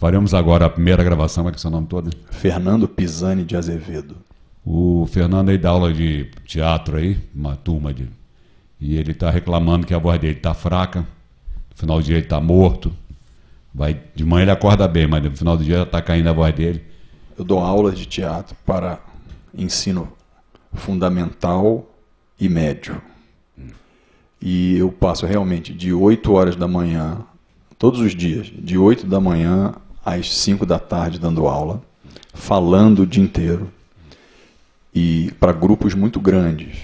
Faremos agora a primeira gravação, como é que é o seu nome todo? Fernando Pisani de Azevedo. O Fernando aí dá aula de teatro aí, uma turma de... E ele está reclamando que a voz dele está fraca, no final do dia ele está morto. De manhã ele acorda bem, mas no final do dia está caindo a voz dele. Eu dou aulas de teatro para ensino fundamental e médio. E eu passo realmente de 8 horas da manhã, todos os dias, de 8 da manhã às 5 da tarde dando aula, falando o dia inteiro. E para grupos muito grandes.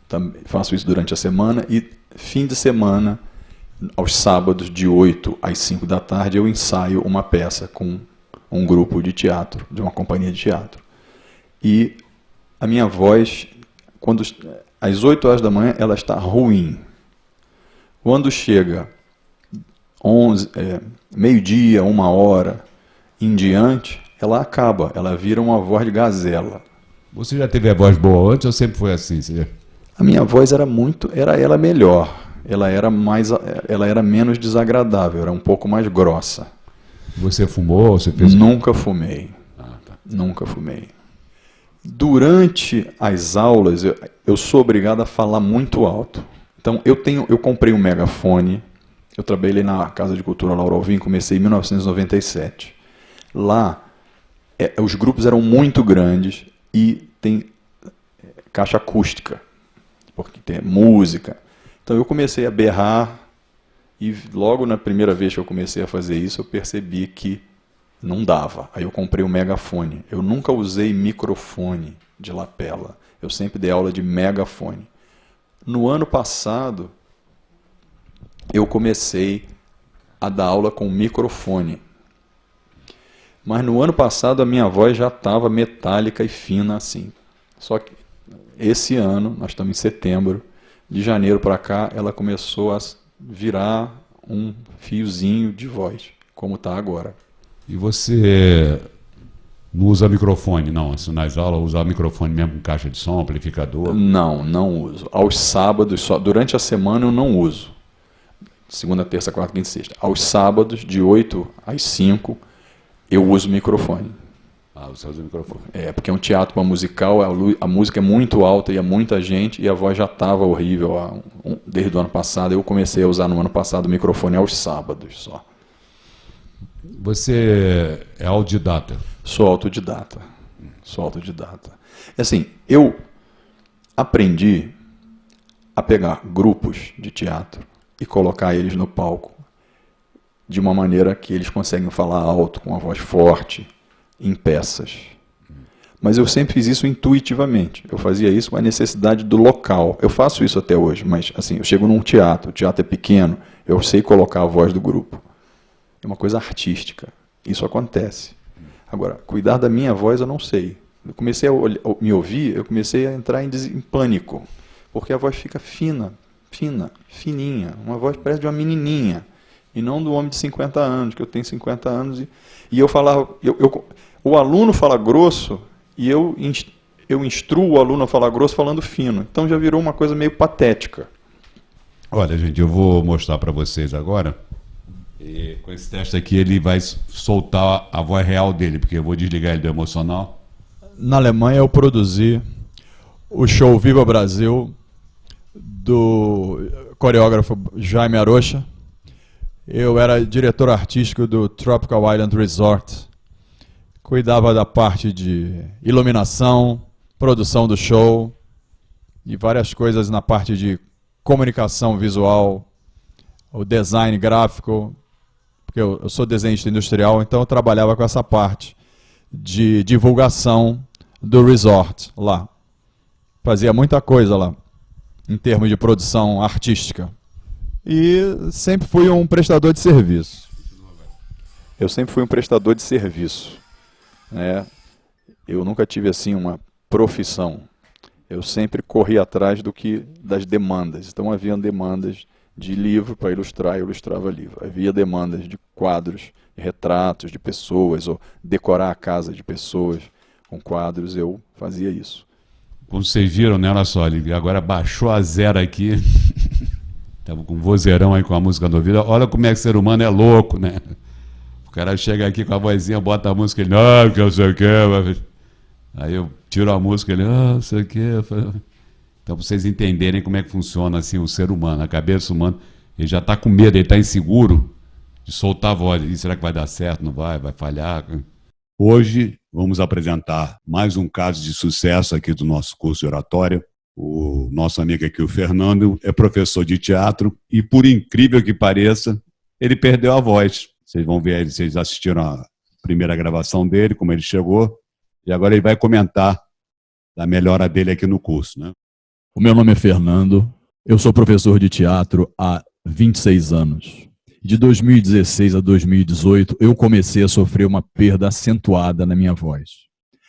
Também faço isso durante a semana e fim de semana, aos sábados, de 8 às 5 da tarde, eu ensaio uma peça com um grupo de teatro, de uma companhia de teatro. E a minha voz, às 8 horas da manhã, ela está ruim. Quando chega meio-dia, 1 hora em diante, ela acaba, ela vira uma voz de gazela. Você já teve a voz boa antes ou sempre foi assim? A minha voz era ela melhor, ela era menos desagradável, era um pouco mais grossa. Você fumou? Você fez... Nunca fumei. Nunca fumei. Durante as aulas, eu sou obrigado a falar muito alto. Então, eu comprei um megafone, eu trabalhei na Casa de Cultura Lauro Alvim, comecei em 1997. Lá, os grupos eram muito grandes e tem caixa acústica, porque tem música. Então, eu comecei a berrar e logo na primeira vez que eu comecei a fazer isso, eu percebi que não dava. Aí eu comprei um megafone. Eu nunca usei microfone de lapela. Eu sempre dei aula de megafone. No ano passado, eu comecei a dar aula com microfone. Mas no ano passado a minha voz já estava metálica e fina assim. Só que esse ano, nós estamos em setembro, de janeiro para cá, ela começou a virar um fiozinho de voz, como está agora. E você não usa microfone, não? Nas aulas, usar microfone mesmo com caixa de som, amplificador? Não uso. Aos sábados, só. Durante a semana eu não uso. Segunda, terça, quarta, quinta e sexta. Aos sábados, de 8 às 5, eu uso microfone. Você usa o microfone. Porque é um teatro musical, a música é muito alta e é muita gente, e a voz já estava horrível desde o ano passado. Eu comecei a usar no ano passado o microfone aos sábados só. Você é autodidata? Sou autodidata. Assim, eu aprendi a pegar grupos de teatro e colocar eles no palco de uma maneira que eles conseguem falar alto, com uma voz forte, em peças. Mas eu sempre fiz isso intuitivamente. Eu fazia isso com a necessidade do local. Eu faço isso até hoje, mas assim, eu chego num teatro, o teatro é pequeno, eu sei colocar a voz do grupo. É uma coisa artística. Isso acontece. Agora, cuidar da minha voz eu não sei. Eu comecei a me ouvir, eu comecei a entrar em pânico. Porque a voz fica fininha. Uma voz parece de uma menininha. E não do homem de 50 anos, que eu tenho 50 anos. E eu falava... o aluno fala grosso e eu instruo o aluno a falar grosso falando fino. Então já virou uma coisa meio patética. Olha, gente, eu vou mostrar para vocês agora. E com esse teste aqui ele vai soltar a voz real dele, porque eu vou desligar ele do emocional. Na Alemanha eu produzi o show Viva Brasil do coreógrafo Jaime Arocha. Eu era diretor artístico do Tropical Island Resort. Cuidava da parte de iluminação, produção do show e várias coisas na parte de comunicação visual, o design gráfico, porque eu sou desenhista industrial, então eu trabalhava com essa parte de divulgação do resort lá. Fazia muita coisa lá, em termos de produção artística. E sempre fui um prestador de serviço. Eu sempre fui um prestador de serviço. Eu nunca tive assim uma profissão. Eu sempre corri atrás das demandas. Então havia demandas de livro para ilustrar, eu ilustrava livro. Havia demandas de quadros, de retratos de pessoas, ou decorar a casa de pessoas com quadros, eu fazia isso. Como vocês viram, né? Olha só, ele agora baixou a zero aqui. Estava com um vozeirão aí com a música no ouvido. Olha como é que o ser humano é louco, né? cara chega aqui com a vozinha, bota a música, ele, não, que eu sei o que. Aí eu tiro a música, ele, não sei o que. Então, pra vocês entenderem como é que funciona assim, o ser humano, a cabeça humana, ele já está com medo, ele está inseguro de soltar a voz. E será que vai dar certo? Não vai? Vai falhar? Hoje vamos apresentar mais um caso de sucesso aqui do nosso curso de oratória. O nosso amigo aqui, o Fernando, é professor de teatro e, por incrível que pareça, ele perdeu a voz. Vocês vão ver, vocês assistiram a primeira gravação dele, como ele chegou, e agora ele vai comentar da melhora dele aqui no curso, né? O meu nome é Fernando, eu sou professor de teatro há 26 anos. De 2016 a 2018, eu comecei a sofrer uma perda acentuada na minha voz,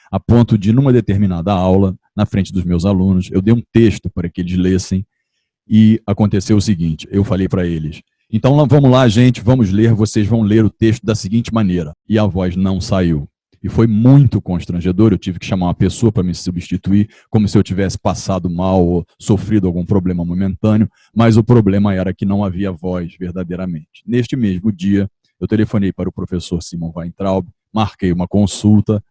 a ponto de, numa determinada aula, na frente dos meus alunos, eu dei um texto para que eles lessem e aconteceu o seguinte, eu falei para eles, então vamos lá, gente, vamos ler, vocês vão ler o texto da seguinte maneira, e a voz não saiu. E foi muito constrangedor, eu tive que chamar uma pessoa para me substituir, como se eu tivesse passado mal ou sofrido algum problema momentâneo, mas o problema era que não havia voz verdadeiramente. Neste mesmo dia, eu telefonei para o professor Simon Weintraub, marquei uma consulta,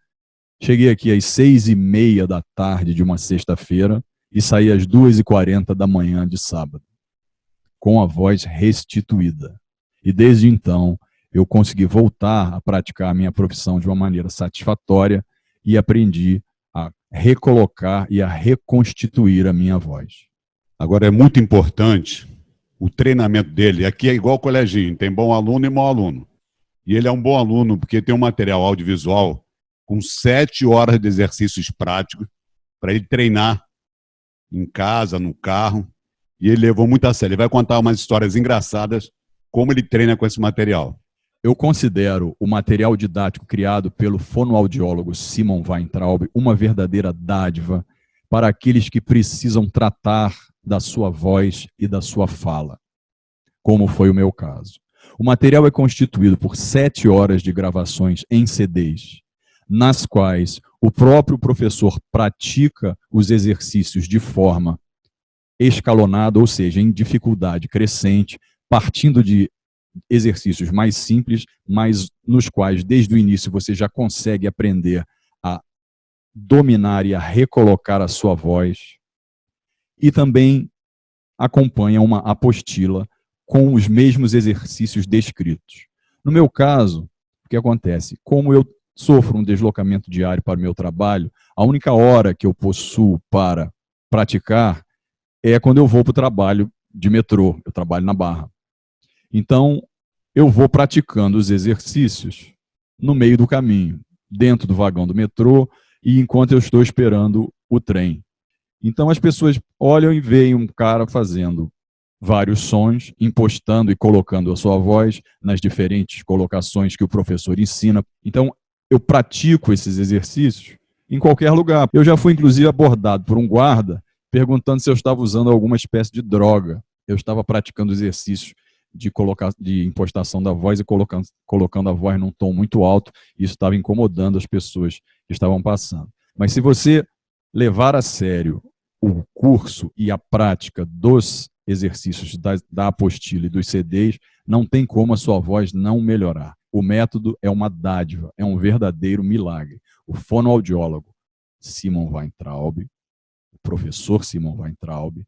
cheguei aqui às 6h30 da tarde de uma sexta-feira e saí às 2h40 da manhã de sábado, com a voz restituída. E desde então, eu consegui voltar a praticar a minha profissão de uma maneira satisfatória e aprendi a recolocar e a reconstituir a minha voz. Agora, é muito importante o treinamento dele. Aqui é igual coleginho, tem bom aluno e mau aluno. E ele é um bom aluno porque tem um material audiovisual com 7 horas de exercícios práticos para ele treinar em casa, no carro. E ele levou muito a sério. Ele vai contar umas histórias engraçadas como ele treina com esse material. Eu considero o material didático criado pelo fonoaudiólogo Simon Weintraub uma verdadeira dádiva para aqueles que precisam tratar da sua voz e da sua fala, como foi o meu caso. O material é constituído por 7 horas de gravações em CDs, nas quais o próprio professor pratica os exercícios de forma escalonada, ou seja, em dificuldade crescente, partindo de exercícios mais simples, mas nos quais, desde o início, você já consegue aprender a dominar e a recolocar a sua voz. E também acompanha uma apostila com os mesmos exercícios descritos. No meu caso, o que acontece? Como eu sofro um deslocamento diário para o meu trabalho, a única hora que eu possuo para praticar é quando eu vou para o trabalho de metrô, eu trabalho na Barra. Então, eu vou praticando os exercícios no meio do caminho, dentro do vagão do metrô e enquanto eu estou esperando o trem. Então, as pessoas olham e veem um cara fazendo vários sons, impostando e colocando a sua voz nas diferentes colocações que o professor ensina. Então, eu pratico esses exercícios em qualquer lugar. Eu já fui, inclusive, abordado por um guarda perguntando se eu estava usando alguma espécie de droga. Eu estava praticando exercícios de impostação da voz e colocando a voz num tom muito alto, e isso estava incomodando as pessoas que estavam passando. Mas se você levar a sério o curso e a prática dos exercícios da apostila e dos CDs, não tem como a sua voz não melhorar. O método é uma dádiva, é um verdadeiro milagre. O fonoaudiólogo Simon Weintraub, o professor Simon Weintraub,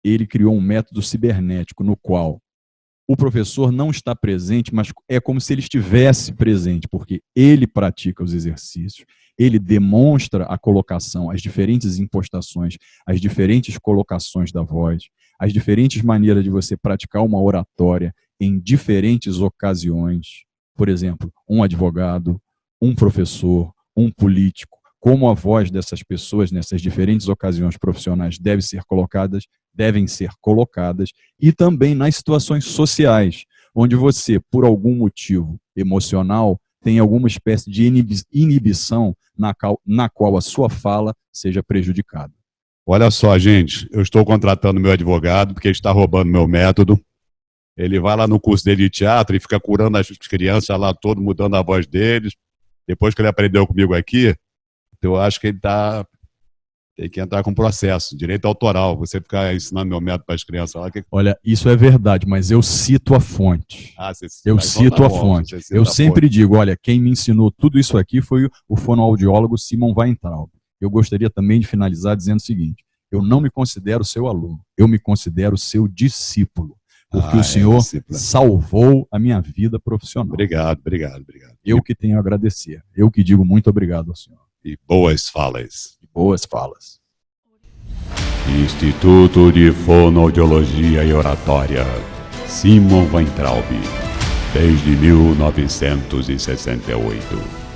ele criou um método cibernético no qual o professor não está presente, mas é como se ele estivesse presente, porque ele pratica os exercícios, ele demonstra a colocação, as diferentes impostações, as diferentes colocações da voz, as diferentes maneiras de você praticar uma oratória em diferentes ocasiões. Por exemplo, um advogado, um professor, um político, como a voz dessas pessoas nessas diferentes ocasiões profissionais devem ser colocadas, e também nas situações sociais, onde você, por algum motivo emocional, tem alguma espécie de inibição na qual a sua fala seja prejudicada. Olha só, gente, eu estou contratando meu advogado porque ele está roubando meu método. Ele vai lá no curso dele de teatro e fica curando as crianças lá, todo mudando a voz deles. Depois que ele aprendeu comigo aqui, eu acho que ele Tem que entrar com processo, direito autoral. Você ficar ensinando meu método para as crianças lá. Olha, isso é verdade, mas eu cito a fonte. Eu cito a fonte. Eu sempre digo, olha, quem me ensinou tudo isso aqui foi o fonoaudiólogo Simon Weintraub. Eu gostaria também de finalizar dizendo o seguinte: eu não me considero seu aluno, eu me considero seu discípulo, porque o senhor salvou a minha vida profissional. Obrigado. Eu que tenho a agradecer. Eu que digo muito obrigado ao senhor. E boas falas. Boas falas. Instituto de Fonoaudiologia e Oratória, Simon Weintraub, desde 1968.